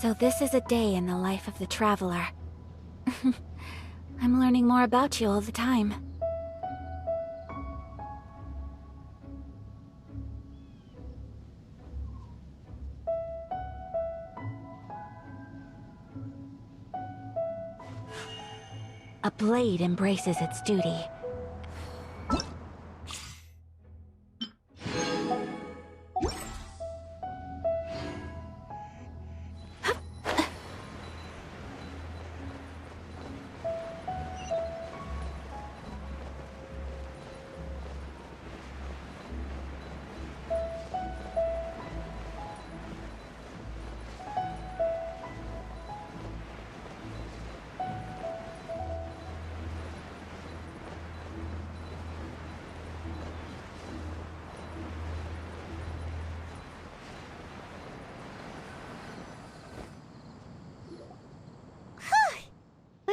So this is a day in the life of the traveler. I'm learning more about you all the time. A blade embraces its duty.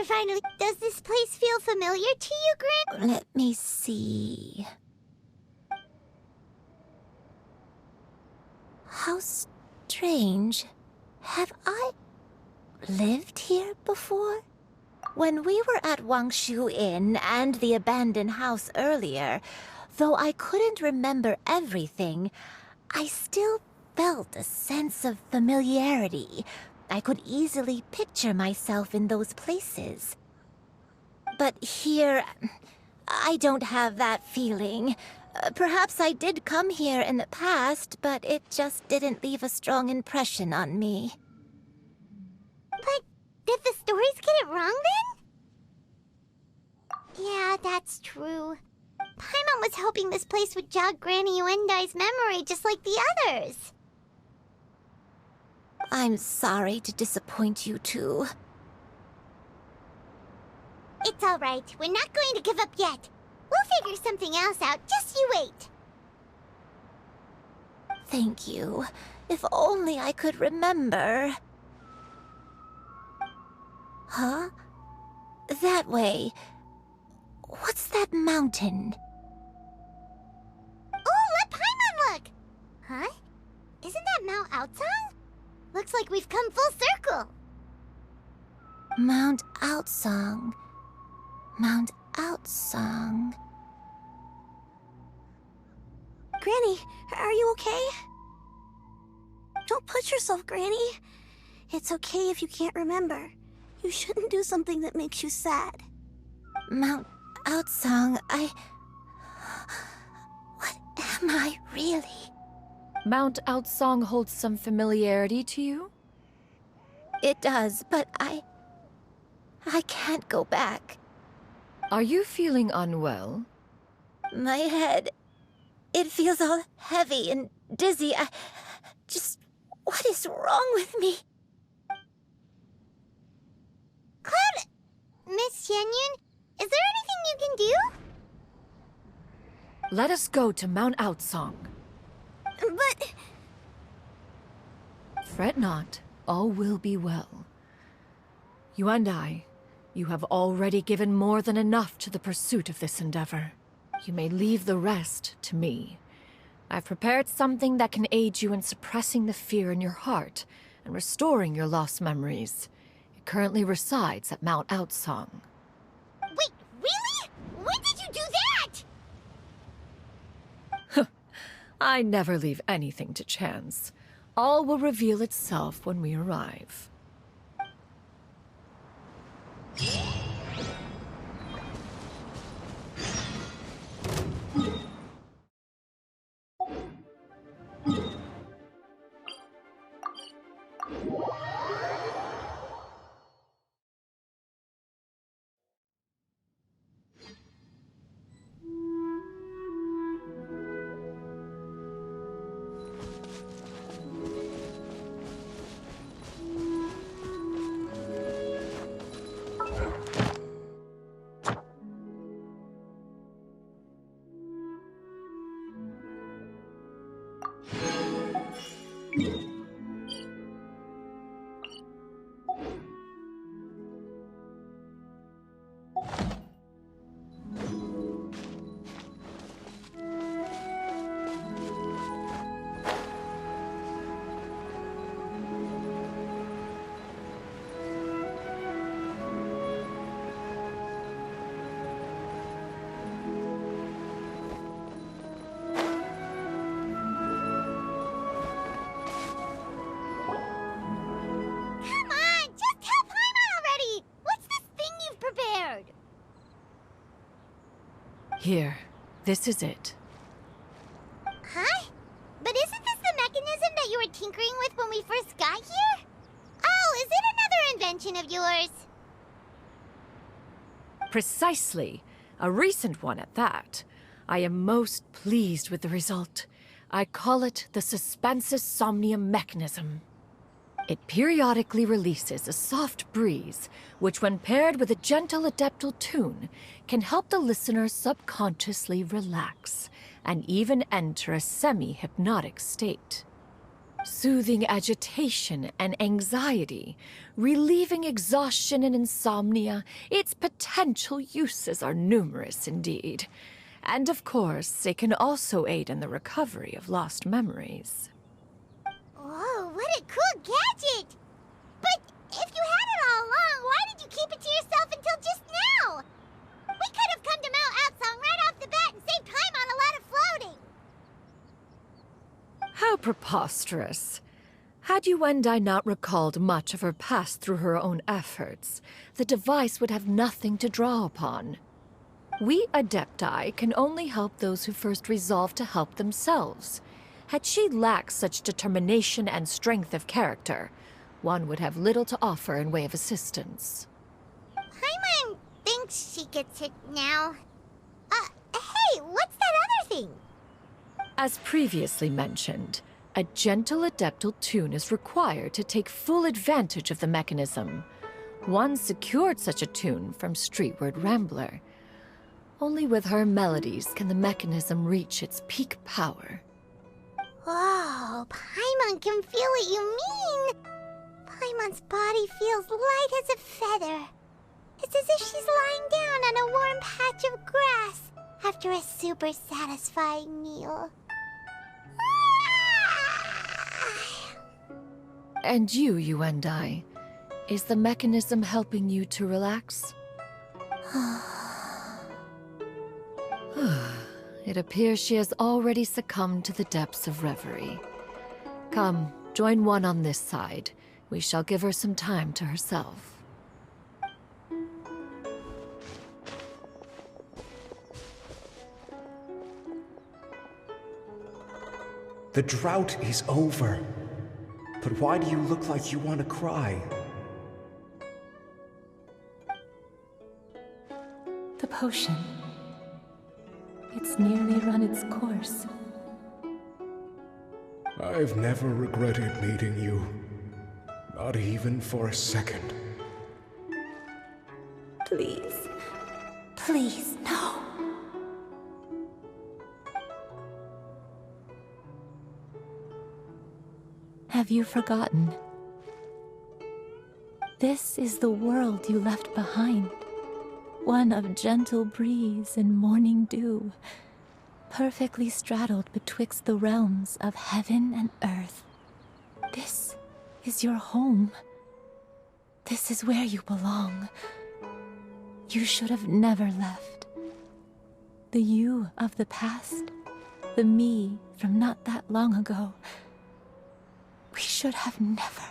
We're finally... Does this place feel familiar to you, Gran? Let me see... How strange. Have I lived here before? When we were at Wangshu Inn and the abandoned house earlier, though I couldn't remember everything, I still felt a sense of familiarity. I could easily picture myself in those places. But here, I don't have that feeling. Perhaps I did come here in the past, but it just didn't leave a strong impression on me. But did the stories get it wrong then? Yeah, that's true. Paimon was hoping this place would jog Granny Yuendai's memory just like the others. I'm sorry to disappoint you too. It's alright. We're not going to give up yet. We'll figure something else out. Just you wait. Thank you. If only I could remember. Huh? That way. What's that mountain? Oh, let Paimon look! Huh? Isn't that Mount Aotsang? Looks like we've come full circle. Mount Aotsang. Mount Aotsang. Granny, are you okay? Don't push yourself, Granny. It's okay if you can't remember. You shouldn't do something that makes you sad. Mount Aotsang, What am I really? Mount Aotsang holds some familiarity to you? It does, but I can't go back. Are you feeling unwell? My head, it feels all heavy and dizzy. What is wrong with me? Cloud... Miss Xianyun, is there anything you can do? Let us go to Mount Aotsang. But... Fret not, all will be well. You and I, you have already given more than enough to the pursuit of this endeavor. You may leave the rest to me. I've prepared something that can aid you in suppressing the fear in your heart and restoring your lost memories. It currently resides at Mount Aotsang. Wait, really? When did you do that? I never leave anything to chance. All will reveal itself when we arrive. Here, this is it. Huh? But isn't this the mechanism that you were tinkering with when we first got here? Oh, is it another invention of yours? Precisely. A recent one at that. I am most pleased with the result. I call it the Suspensus Somnium mechanism. It periodically releases a soft breeze, which when paired with a gentle adeptal tune, can help the listener subconsciously relax and even enter a semi-hypnotic state. Soothing agitation and anxiety, relieving exhaustion and insomnia, its potential uses are numerous indeed. And of course, it can also aid in the recovery of lost memories. Whoa, what a cool gadget! But if you had it all along, why did you keep it to yourself until just now? We could have come to Mount Outsong right off the bat and saved time on a lot of floating. How preposterous. Had Yuendai not recalled much of her past through her own efforts, the device would have nothing to draw upon. We Adepti can only help those who first resolve to help themselves. Had she lacked such determination and strength of character, one would have little to offer in way of assistance. Paimon thinks she gets it now. Hey, what's that other thing? As previously mentioned, a gentle adeptal tune is required to take full advantage of the mechanism. One secured such a tune from Streetward Rambler. Only with her melodies can the mechanism reach its peak power. Whoa, Paimon can feel what you mean. Paimon's body feels light as a feather. It's as if she's lying down on a warm patch of grass after a super satisfying meal. And you, Yuendai, is the mechanism helping you to relax? It appears she has already succumbed to the depths of reverie. Come, join one on this side. We shall give her some time to herself. The drought is over. But why do you look like you want to cry? The potion. It's nearly run its course. I've never regretted meeting you. Not even for a second. Please. Please, no. Have you forgotten? This is the world you left behind. One of gentle breeze and morning dew, perfectly straddled betwixt the realms of heaven and earth. This is your home. This is where you belong. You should have never left. The you of the past, the me from not that long ago, we should have never.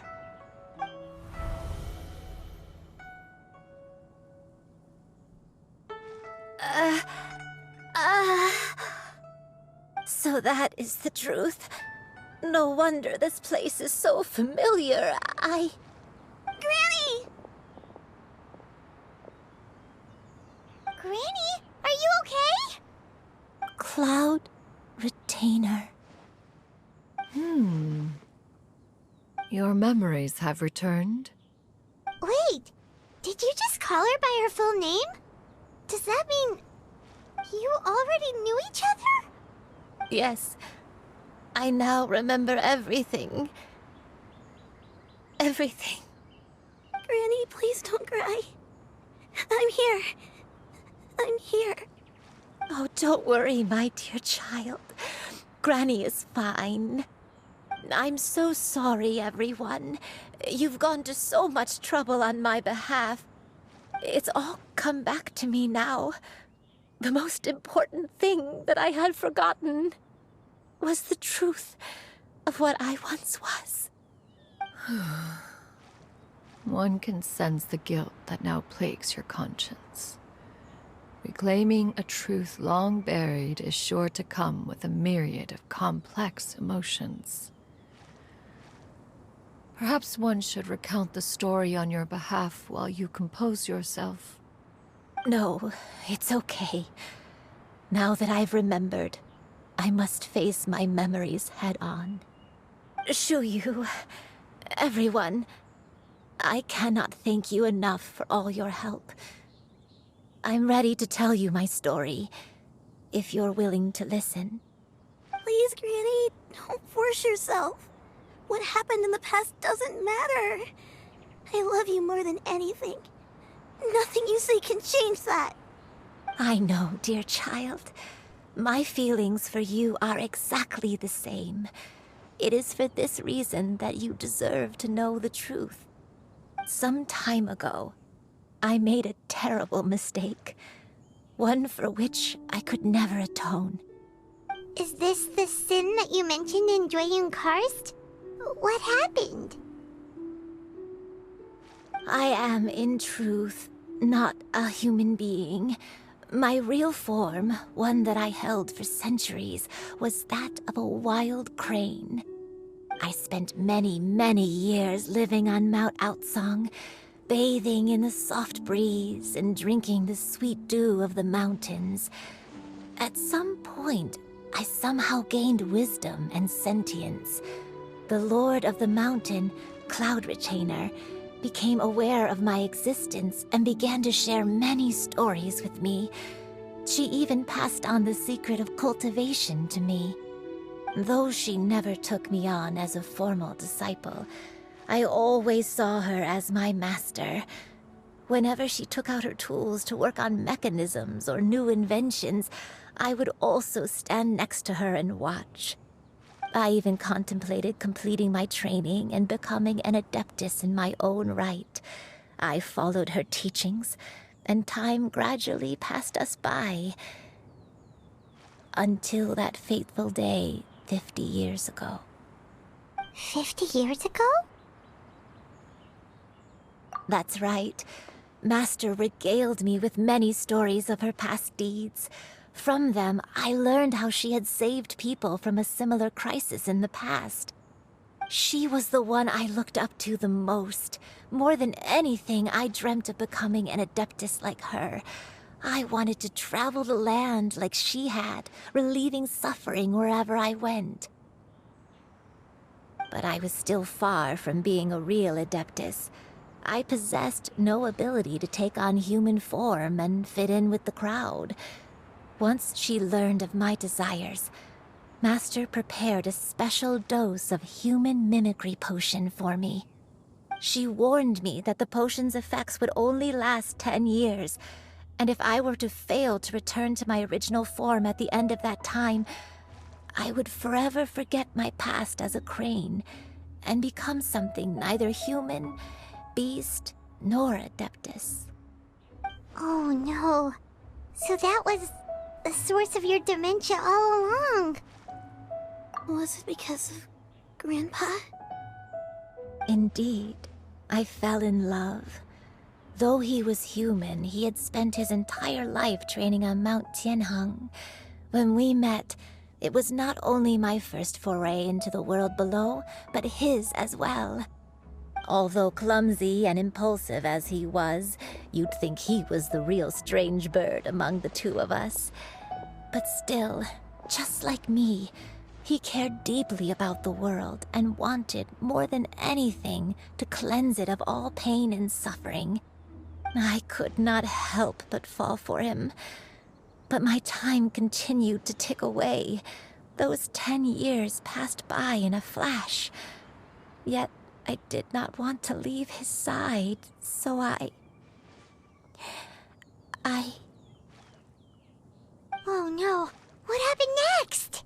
So that is the truth. No wonder this place is so familiar. Granny! Granny, are you okay? Cloud Retainer. Your memories have returned? Wait, did you just call her by her full name? Does that mean you already knew each other? Yes, I now remember everything. Everything. Granny, please don't cry. I'm here. I'm here. Oh, don't worry, my dear child. Granny is fine. I'm so sorry, everyone. You've gone to so much trouble on my behalf. It's all come back to me now. The most important thing that I had forgotten was the truth of what I once was. One can sense the guilt that now plagues your conscience. Reclaiming a truth long buried is sure to come with a myriad of complex emotions. Perhaps one should recount the story on your behalf while you compose yourself. No, it's okay. Now that I've remembered, I must face my memories head on. Xianyun, everyone, I cannot thank you enough for all your help. I'm ready to tell you my story, if you're willing to listen. Please, Granny, don't force yourself. What happened in the past doesn't matter. I love you more than anything. Nothing you say can change that. I know, dear child. My feelings for you are exactly the same. It is for this reason that you deserve to know the truth. Some time ago, I made a terrible mistake. One for which I could never atone. Is this the sin that you mentioned in Xianyun Karst? What happened? I am, in truth, not a human being. My real form, one that I held for centuries, was that of a wild crane. I spent many, many years living on Mount Outsong, bathing in the soft breeze and drinking the sweet dew of the mountains. At some point, I somehow gained wisdom and sentience. The Lord of the Mountain, Cloud Retainer, became aware of my existence and began to share many stories with me. She even passed on the secret of cultivation to me. Though she never took me on as a formal disciple, I always saw her as my master. Whenever she took out her tools to work on mechanisms or new inventions, I would also stand next to her and watch. I even contemplated completing my training and becoming an adeptus in my own right. I followed her teachings, and time gradually passed us by. Until that fateful day 50 years ago. 50 years ago? That's right. Master regaled me with many stories of her past deeds. From them, I learned how she had saved people from a similar crisis in the past. She was the one I looked up to the most. More than anything, I dreamt of becoming an adeptus like her. I wanted to travel the land like she had, relieving suffering wherever I went. But I was still far from being a real adeptus. I possessed no ability to take on human form and fit in with the crowd. Once she learned of my desires, Master prepared a special dose of human mimicry potion for me. She warned me that the potion's effects would only last 10 years, and if I were to fail to return to my original form at the end of that time, I would forever forget my past as a crane and become something neither human, beast, nor adeptus. Oh no. So that was the source of your dementia all along. Was it because of Grandpa? Indeed, I fell in love. Though he was human, he had spent his entire life training on Mount Tianheng. When we met, it was not only my first foray into the world below, but his as well. Although clumsy and impulsive as he was, you'd think he was the real strange bird among the two of us. But still, just like me, he cared deeply about the world and wanted, more than anything, to cleanse it of all pain and suffering. I could not help but fall for him. But my time continued to tick away. Those 10 years passed by in a flash. Yet I did not want to leave his side, so I... Oh no. What happened next?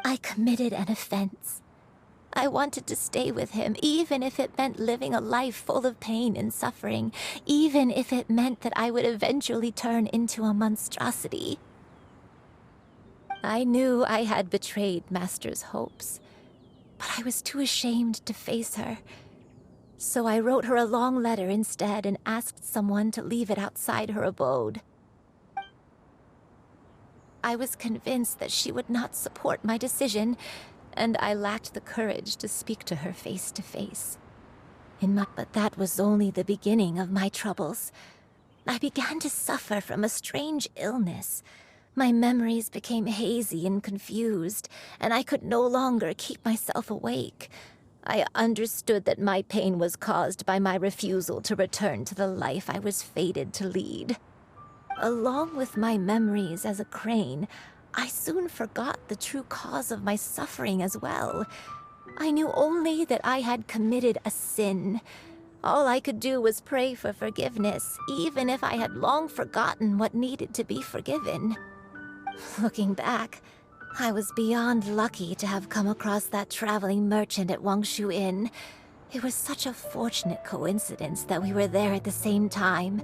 I committed an offense. I wanted to stay with him, even if it meant living a life full of pain and suffering, even if it meant that I would eventually turn into a monstrosity. I knew I had betrayed Master's hopes, but I was too ashamed to face her. So I wrote her a long letter instead and asked someone to leave it outside her abode. I was convinced that she would not support my decision, and I lacked the courage to speak to her face to face. But that was only the beginning of my troubles. I began to suffer from a strange illness. My memories became hazy and confused, and I could no longer keep myself awake. I understood that my pain was caused by my refusal to return to the life I was fated to lead. Along with my memories as a crane, I soon forgot the true cause of my suffering as well. I knew only that I had committed a sin. All I could do was pray for forgiveness, even if I had long forgotten what needed to be forgiven. Looking back, I was beyond lucky to have come across that traveling merchant at Wangshu Inn. It was such a fortunate coincidence that we were there at the same time.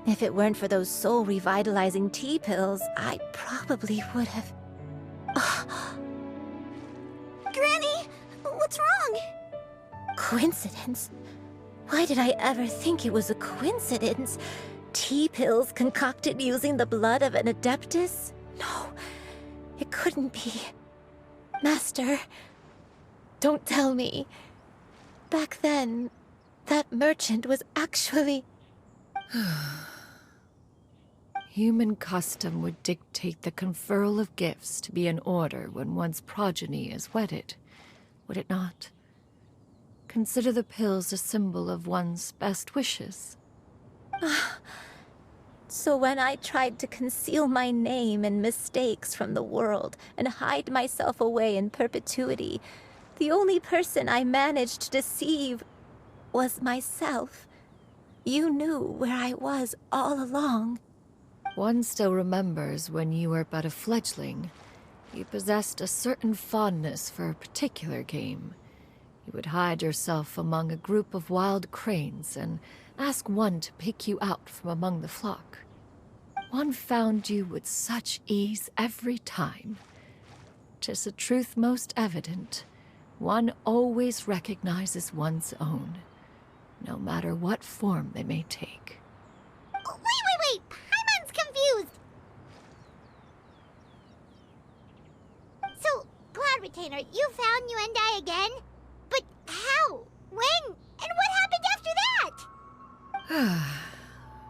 If it weren't for those soul-revitalizing tea pills, I probably would have... Granny! What's wrong? Coincidence? Why did I ever think it was a coincidence? Tea pills concocted using the blood of an adeptus? No, it couldn't be. Master, don't tell me. Back then, that merchant was actually... Human custom would dictate the conferral of gifts to be in order when one's progeny is wedded, would it not? Consider the pills a symbol of one's best wishes. So when I tried to conceal my name and mistakes from the world and hide myself away in perpetuity, the only person I managed to deceive was myself. You knew where I was all along. One still remembers when you were but a fledgling. You possessed a certain fondness for a particular game. You would hide yourself among a group of wild cranes and ask one to pick you out from among the flock. One found you with such ease every time. 'Tis a truth most evident. One always recognizes one's own, no matter what form they may take. Wait! Paimon's confused! So, Cloud Retainer, you found Yuandai again? But how? When? And what happened after that?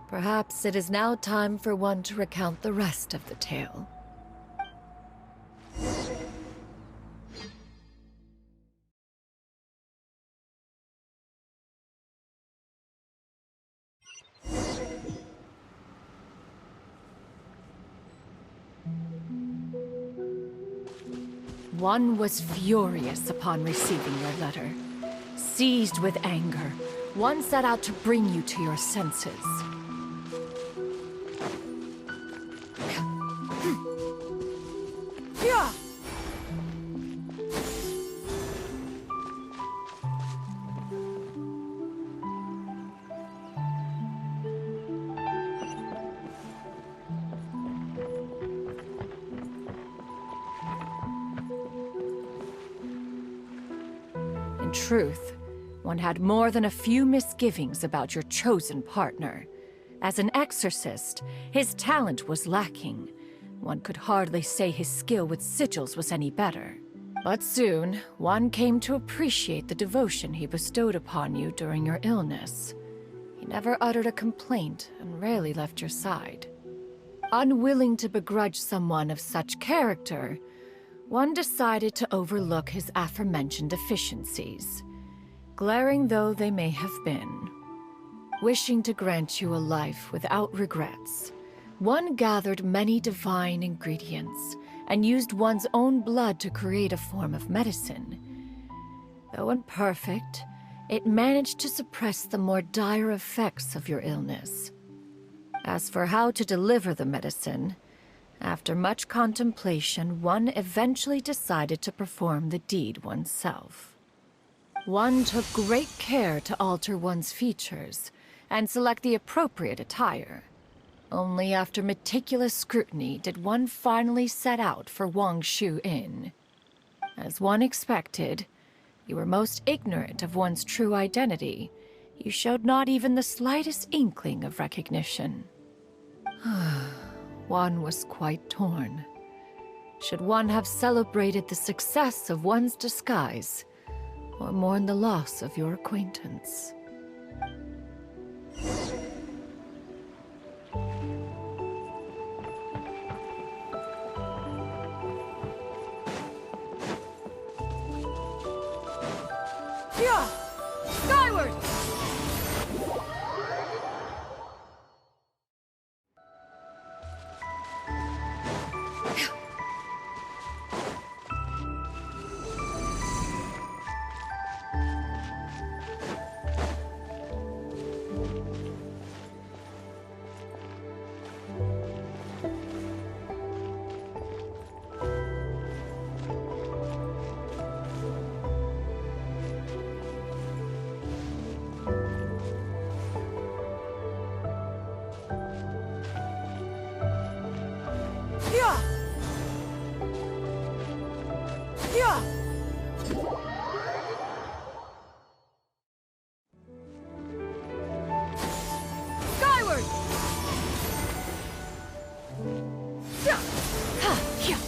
Perhaps it is now time for one to recount the rest of the tale. One was furious upon receiving your letter. Seized with anger, one set out to bring you to your senses. In truth, one had more than a few misgivings about your chosen partner. As an exorcist, his talent was lacking. One could hardly say his skill with sigils was any better. But soon, one came to appreciate the devotion he bestowed upon you during your illness. He never uttered a complaint and rarely left your side. Unwilling to begrudge someone of such character, one decided to overlook his aforementioned deficiencies, glaring though they may have been. Wishing to grant you a life without regrets, one gathered many divine ingredients and used one's own blood to create a form of medicine. Though imperfect, it managed to suppress the more dire effects of your illness. As for how to deliver the medicine, after much contemplation, one eventually decided to perform the deed oneself. One took great care to alter one's features and select the appropriate attire. Only after meticulous scrutiny did one finally set out for Wangshu Inn. As one expected, you were most ignorant of one's true identity. You showed not even the slightest inkling of recognition. one was quite torn. Should one have celebrated the success of one's disguise, or mourn the loss of your acquaintance? Yeah! Skyward! Yeah! Yeah! Skyward! Yeah! Ha! Yeah!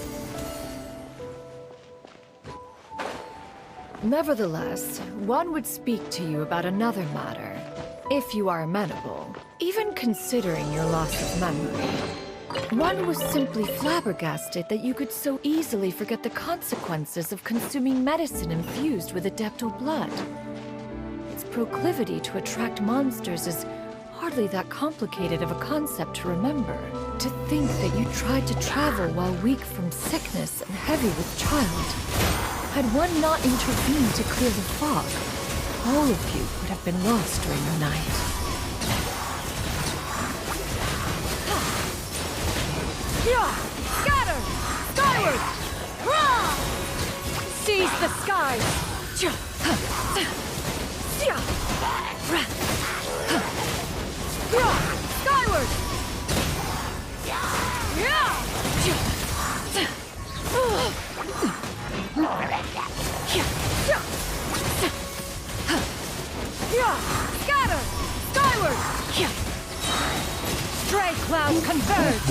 Nevertheless, one would speak to you about another matter, if you are amenable, even considering your loss of memory. One was simply flabbergasted that you could so easily forget the consequences of consuming medicine infused with adeptal blood. Its proclivity to attract monsters is hardly that complicated of a concept to remember. To think that you tried to travel while weak from sickness and heavy with child. Had one not intervened to clear the fog, all of you would have been lost during the night. Yeah! Scatter! Skyward! Rah! Seize the skies! Yeah! Skyward! Yeah! Scatter! Skyward! Stray cloud converge!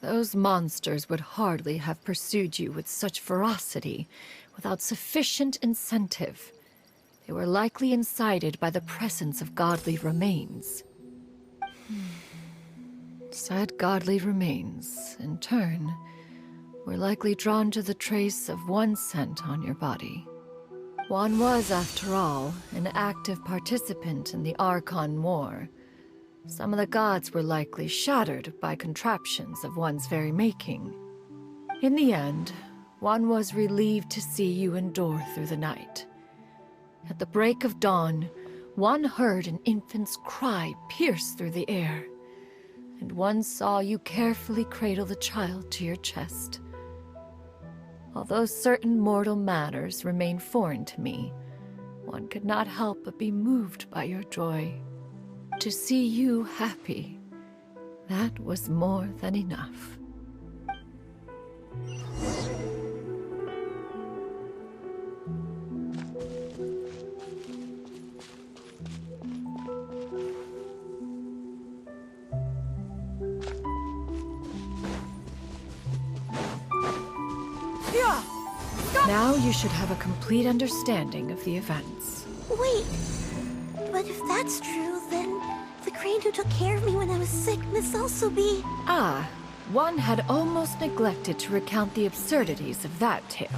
Those monsters would hardly have pursued you with such ferocity without sufficient incentive. They were likely incited by the presence of godly remains. Said godly remains, in turn, were likely drawn to the trace of one scent on your body. One was, after all, an active participant in the Archon War. Some of the gods were likely shattered by contraptions of one's very making. In the end, one was relieved to see you endure through the night. At the break of dawn, one heard an infant's cry pierce through the air, and one saw you carefully cradle the child to your chest. Although certain mortal matters remain foreign to me, one could not help but be moved by your joy. To see you happy, that was more than enough. Now you should have a complete understanding of the events. Wait, but if that's true, then the crane who took care of me when I was sick must also be... Ah, one had almost neglected to recount the absurdities of that tale.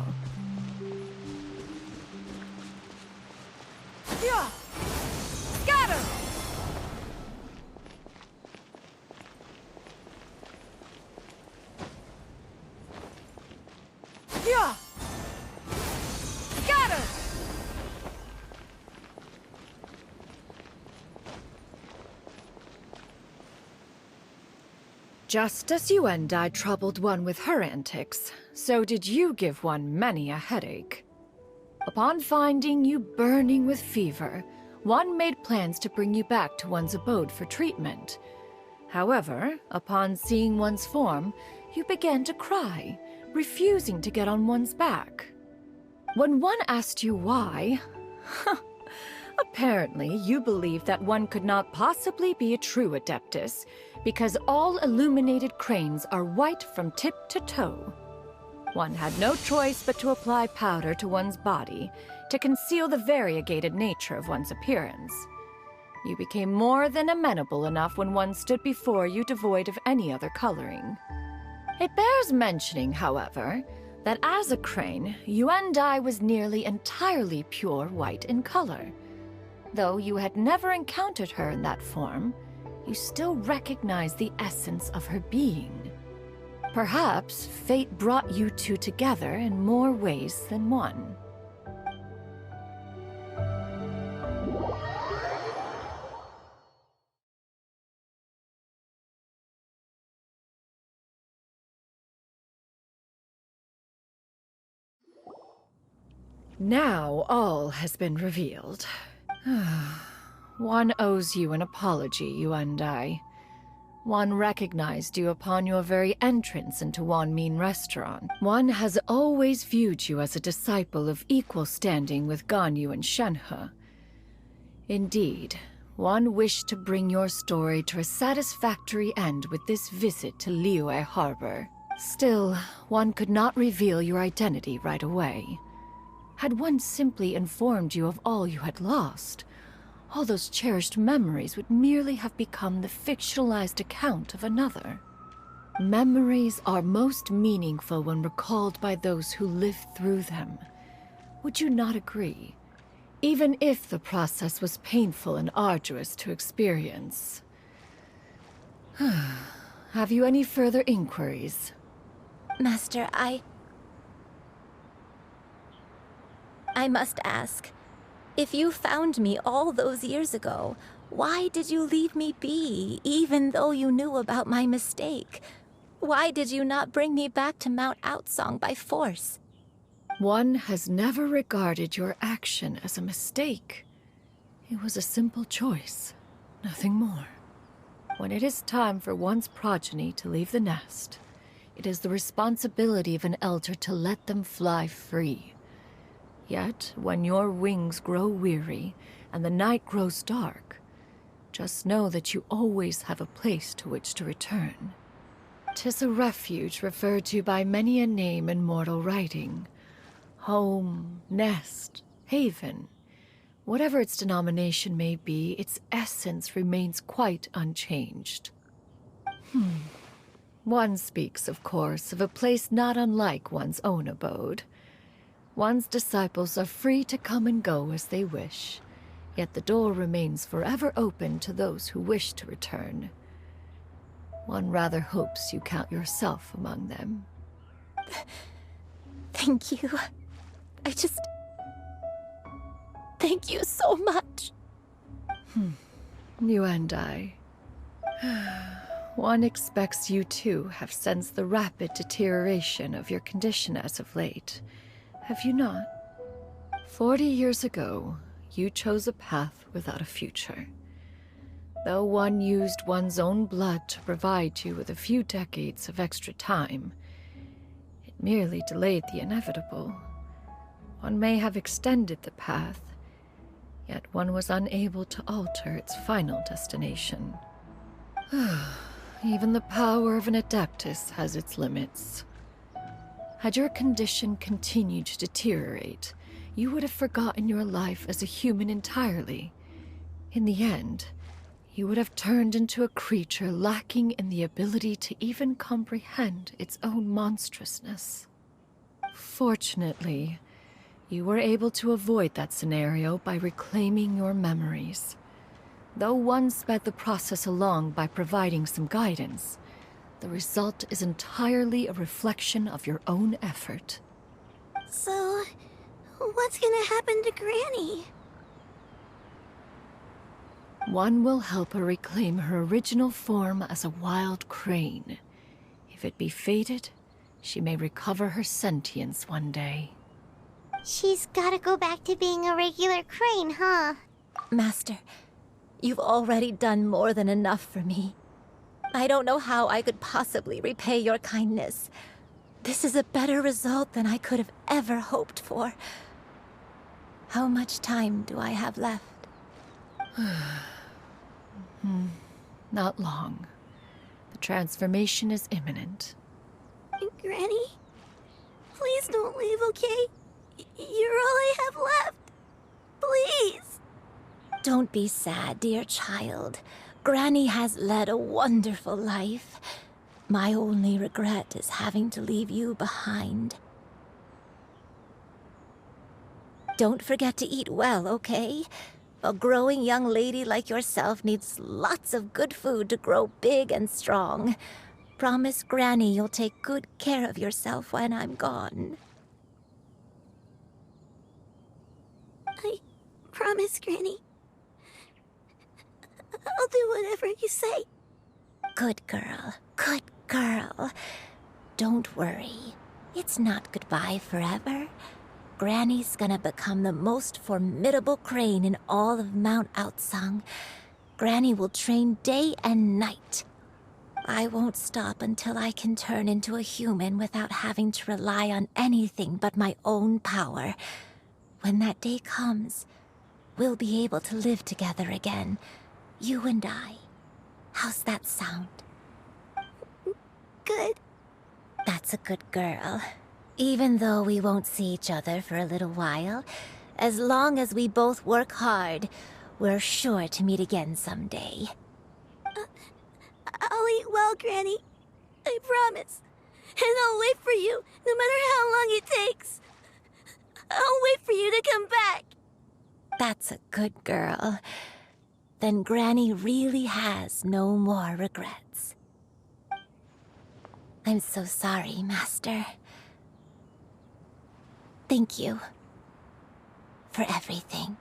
Yeah! Scatter! Yeah! Scatter! Just as you and I troubled one with her antics, so did you give one many a headache. Upon finding you burning with fever, one made plans to bring you back to one's abode for treatment. However, upon seeing one's form, you began to cry, refusing to get on one's back. When one asked you why, Apparently, you believe that one could not possibly be a true Adeptus because all illuminated cranes are white from tip to toe. One had no choice but to apply powder to one's body to conceal the variegated nature of one's appearance. You became more than amenable enough when one stood before you devoid of any other coloring. It bears mentioning, however, that as a crane, Yuandai was nearly entirely pure white in color. Though you had never encountered her in that form, you still recognize the essence of her being. Perhaps fate brought you two together in more ways than one. Now all has been revealed. One owes you an apology, Yuandai. One recognized you upon your very entrance into Wanmin Restaurant. One has always viewed you as a disciple of equal standing with Ganyu and Shenhe. Indeed, one wished to bring your story to a satisfactory end with this visit to Liyue Harbor. Still, one could not reveal your identity right away. Had one simply informed you of all you had lost, all those cherished memories would merely have become the fictionalized account of another. Memories are most meaningful when recalled by those who lived through them. Would you not agree? Even if the process was painful and arduous to experience. Have you any further inquiries? Master, I must ask. If you found me all those years ago, why did you leave me be, even though you knew about my mistake? Why did you not bring me back to Mount Outsong by force? One has never regarded your action as a mistake. It was a simple choice, nothing more. When it is time for one's progeny to leave the nest, it is the responsibility of an elder to let them fly free. Yet, when your wings grow weary and the night grows dark, just know that you always have a place to which to return. 'Tis a refuge referred to by many a name in mortal writing. Home, nest, haven. Whatever its denomination may be, its essence remains quite unchanged. One speaks, of course, of a place not unlike one's own abode. One's disciples are free to come and go as they wish, yet the door remains forever open to those who wish to return. One rather hopes you count yourself among them. Thank you. Thank you so much. You and I. One expects you too have sensed the rapid deterioration of your condition as of late. Have you not? 40 years ago, you chose a path without a future. Though one used one's own blood to provide you with a few decades of extra time, it merely delayed the inevitable. One may have extended the path, yet one was unable to alter its final destination. Even the power of an Adeptus has its limits. Had your condition continued to deteriorate, you would have forgotten your life as a human entirely. In the end, you would have turned into a creature lacking in the ability to even comprehend its own monstrousness. Fortunately, you were able to avoid that scenario by reclaiming your memories. Though one sped the process along by providing some guidance, the result is entirely a reflection of your own effort. So, what's gonna happen to Granny? One will help her reclaim her original form as a wild crane. If it be fated, she may recover her sentience one day. She's gotta go back to being a regular crane, huh? Master, you've already done more than enough for me. I don't know how I could possibly repay your kindness. This is a better result than I could have ever hoped for. How much time do I have left? Not long. The transformation is imminent. Granny, please don't leave, okay? You're all I have left. Please. Don't be sad, dear child. Granny has led a wonderful life. My only regret is having to leave you behind. Don't forget to eat well, okay? A growing young lady like yourself needs lots of good food to grow big and strong. Promise Granny you'll take good care of yourself when I'm gone. I promise, Granny. I'll do whatever you say. Good girl, good girl. Don't worry. It's not goodbye forever. Granny's gonna become the most formidable crane in all of Mount Outsung. Granny will train day and night. I won't stop until I can turn into a human without having to rely on anything but my own power. When that day comes, we'll be able to live together again. You and I. How's that sound? Good. That's a good girl. Even though we won't see each other for a little while, as long as we both work hard, we're sure to meet again someday. I'll eat well, Granny. I promise. And I'll wait for you, no matter how long it takes. I'll wait for you to come back. That's a good girl. Then Granny really has no more regrets. I'm so sorry, Master. Thank you for everything.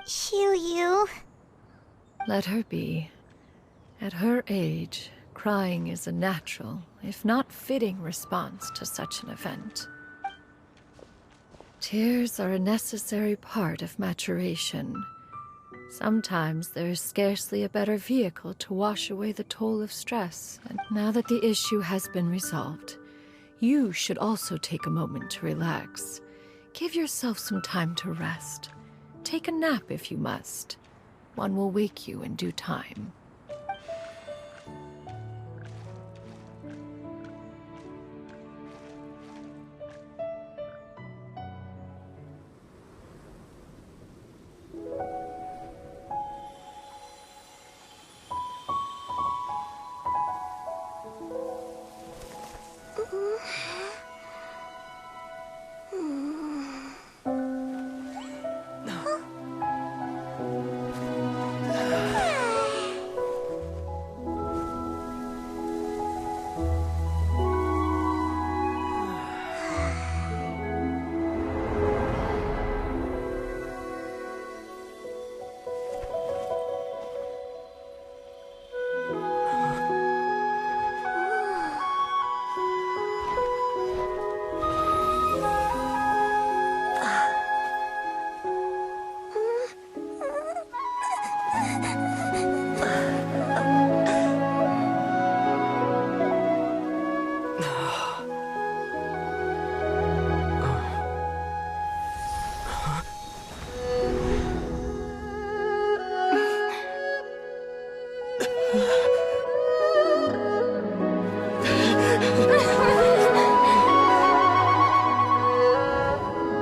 Xianyun. Let her be. At her age, crying is a natural, if not fitting, response to such an event. Tears are a necessary part of maturation. Sometimes there is scarcely a better vehicle to wash away the toll of stress, and now that the issue has been resolved, you should also take a moment to relax. Give yourself some time to rest. Take a nap if you must. One will wake you in due time.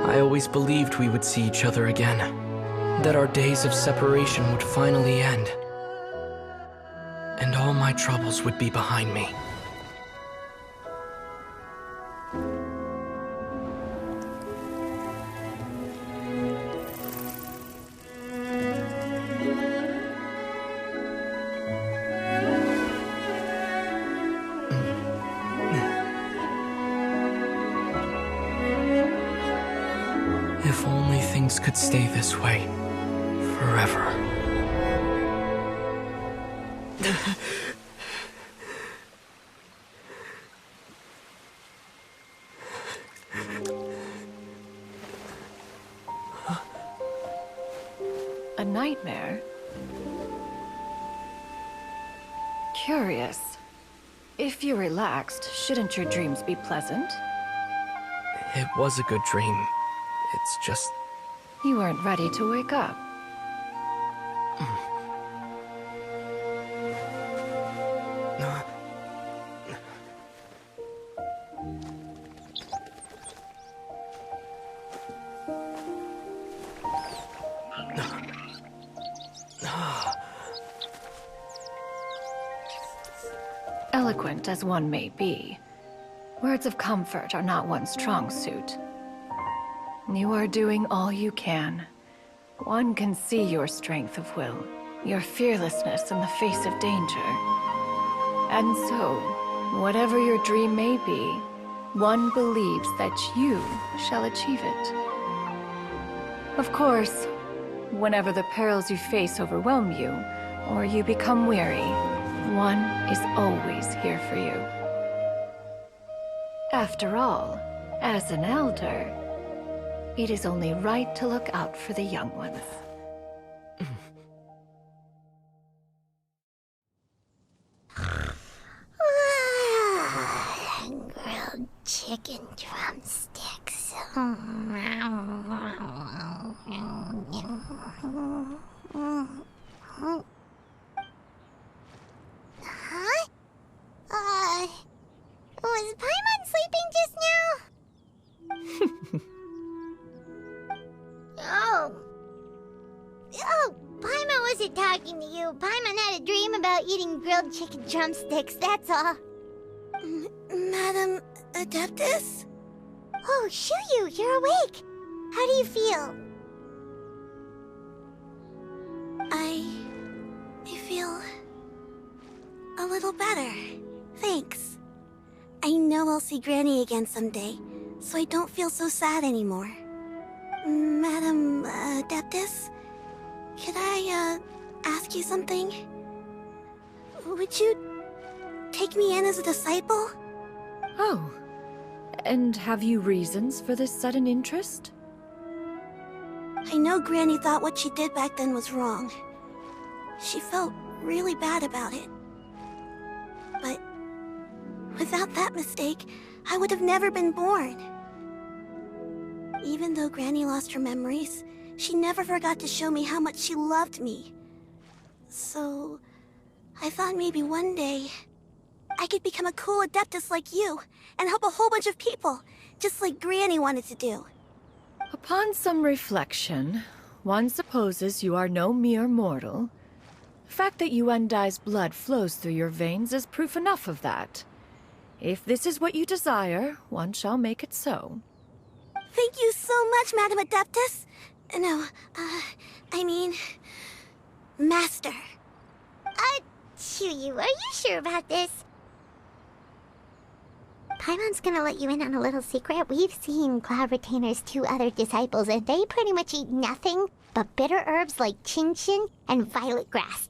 I always believed we would see each other again, that our days of separation would finally end, and all my troubles would be behind me. things could stay this way forever. A nightmare? Curious. If you're relaxed, shouldn't your dreams be pleasant? It was a good dream. It's just... You weren't ready to wake up. Eloquent as one may be, words of comfort are not one's strong suit. You are doing all you can. One can see your strength of will, your fearlessness in the face of danger. And so, whatever your dream may be, one believes that you shall achieve it. Of course, whenever the perils you face overwhelm you, or you become weary, one is always here for you. After all, as an elder, it is only right to look out for the young ones. Grilled chicken drumsticks. Huh? Was Paimon sleeping just now? Oh, Paimon wasn't talking to you. Paimon had a dream about eating grilled chicken drumsticks, that's all. Madam Adeptus? Oh, Xianyun, you're awake. How do you feel? I feel a little better. Thanks. I know I'll see Granny again someday, so I don't feel so sad anymore. Madam Adeptus, could I ask you something? Would you take me in as a disciple? Oh, and have you reasons for this sudden interest? I know Granny thought what she did back then was wrong. She felt really bad about it. But without that mistake, I would have never been born. Even though Granny lost her memories, she never forgot to show me how much she loved me. So, I thought maybe one day I could become a cool Adeptus like you and help a whole bunch of people, just like Granny wanted to do. Upon some reflection, one supposes you are no mere mortal. The fact that Yuandai's blood flows through your veins is proof enough of that. If this is what you desire, one shall make it so. Thank you so much, Madam Adeptus. No, I mean... Master. Xianyun, are you sure about this? Paimon's gonna let you in on a little secret. We've seen Cloud Retainer's 2 other disciples, and they pretty much eat nothing but bitter herbs like Xianyun and violet grass.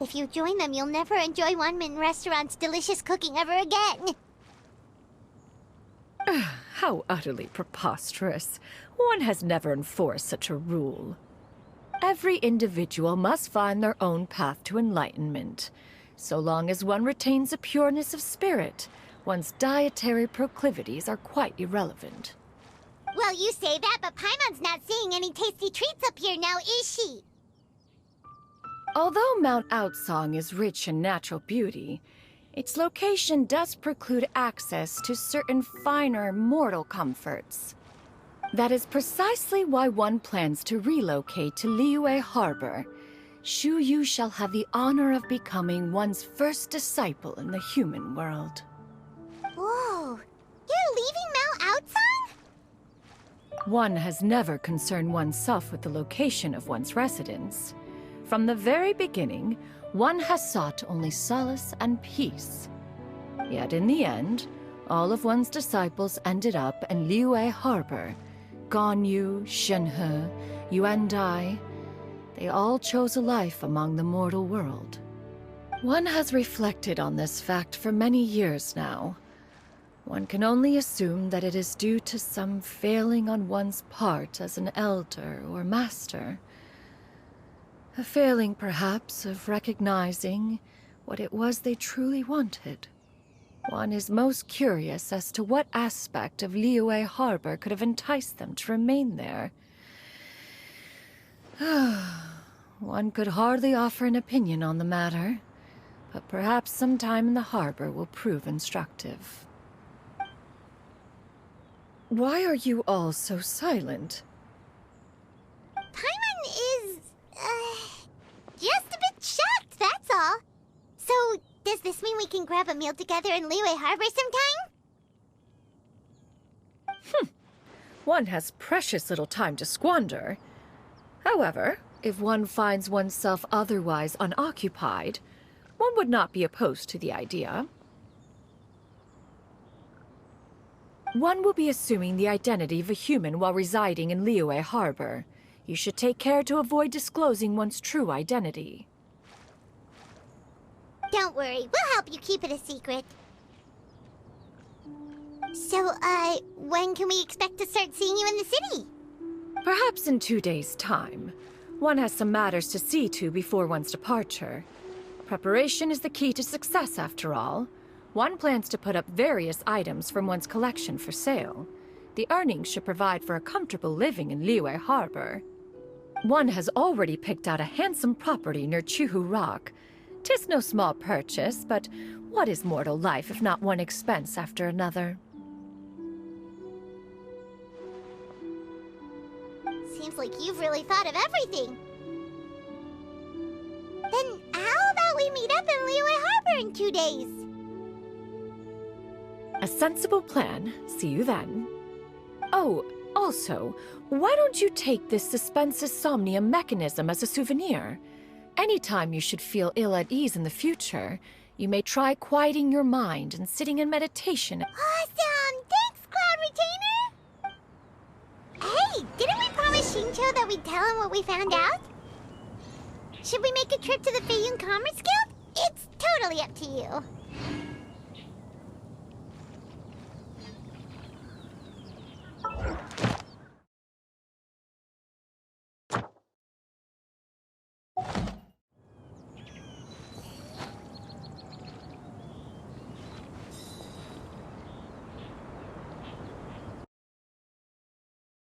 If you join them, you'll never enjoy Wanmin Restaurant's delicious cooking ever again. How utterly preposterous. One has never enforced such a rule. Every individual must find their own path to enlightenment. So long as one retains a pureness of spirit, one's dietary proclivities are quite irrelevant. Well, you say that, but Paimon's not seeing any tasty treats up here now, is she? Although Mount Outsong is rich in natural beauty, its location does preclude access to certain finer mortal comforts. That is precisely why one plans to relocate to Liyue Harbor. Shu Yu shall have the honor of becoming one's first disciple in the human world. Whoa, you're leaving Mount Outsong? One has never concerned oneself with the location of one's residence. From the very beginning, one has sought only solace and peace. Yet in the end, all of one's disciples ended up in Liyue Harbor. Ganyu, Shenhe, Yuandai, they all chose a life among the mortal world. One has reflected on this fact for many years now. One can only assume that it is due to some failing on one's part as an elder or master. A failing, perhaps, of recognizing what it was they truly wanted. One is most curious as to what aspect of Liyue Harbor could have enticed them to remain there. One could hardly offer an opinion on the matter, but perhaps some time in the harbor will prove instructive. Why are you all so silent? Paimon is, just a bit shocked, that's all. So, does this mean we can grab a meal together in Liyue Harbor sometime? One has precious little time to squander. However, if one finds oneself otherwise unoccupied, one would not be opposed to the idea. One will be assuming the identity of a human while residing in Liyue Harbor. You should take care to avoid disclosing one's true identity. Don't worry, we'll help you keep it a secret. So, when can we expect to start seeing you in the city? Perhaps in 2 days' time. One has some matters to see to before one's departure. Preparation is the key to success, after all. One plans to put up various items from one's collection for sale. The earnings should provide for a comfortable living in Liyue Harbor. One has already picked out a handsome property near Chuhu Rock. 'Tis no small purchase, but what is mortal life if not one expense after another? Seems like you've really thought of everything. Then how about we meet up in Liyue Harbor in 2 days? A sensible plan. See you then. Oh, also, why don't you take this suspense insomnia mechanism as a souvenir? Anytime you should feel ill at ease in the future, you may try quieting your mind and sitting in meditation. Awesome! Thanks, Cloud Retainer! Hey, didn't we promise Shincho that we'd tell him what we found out? Should we make a trip to the Xianyun Commerce Guild? It's totally up to you.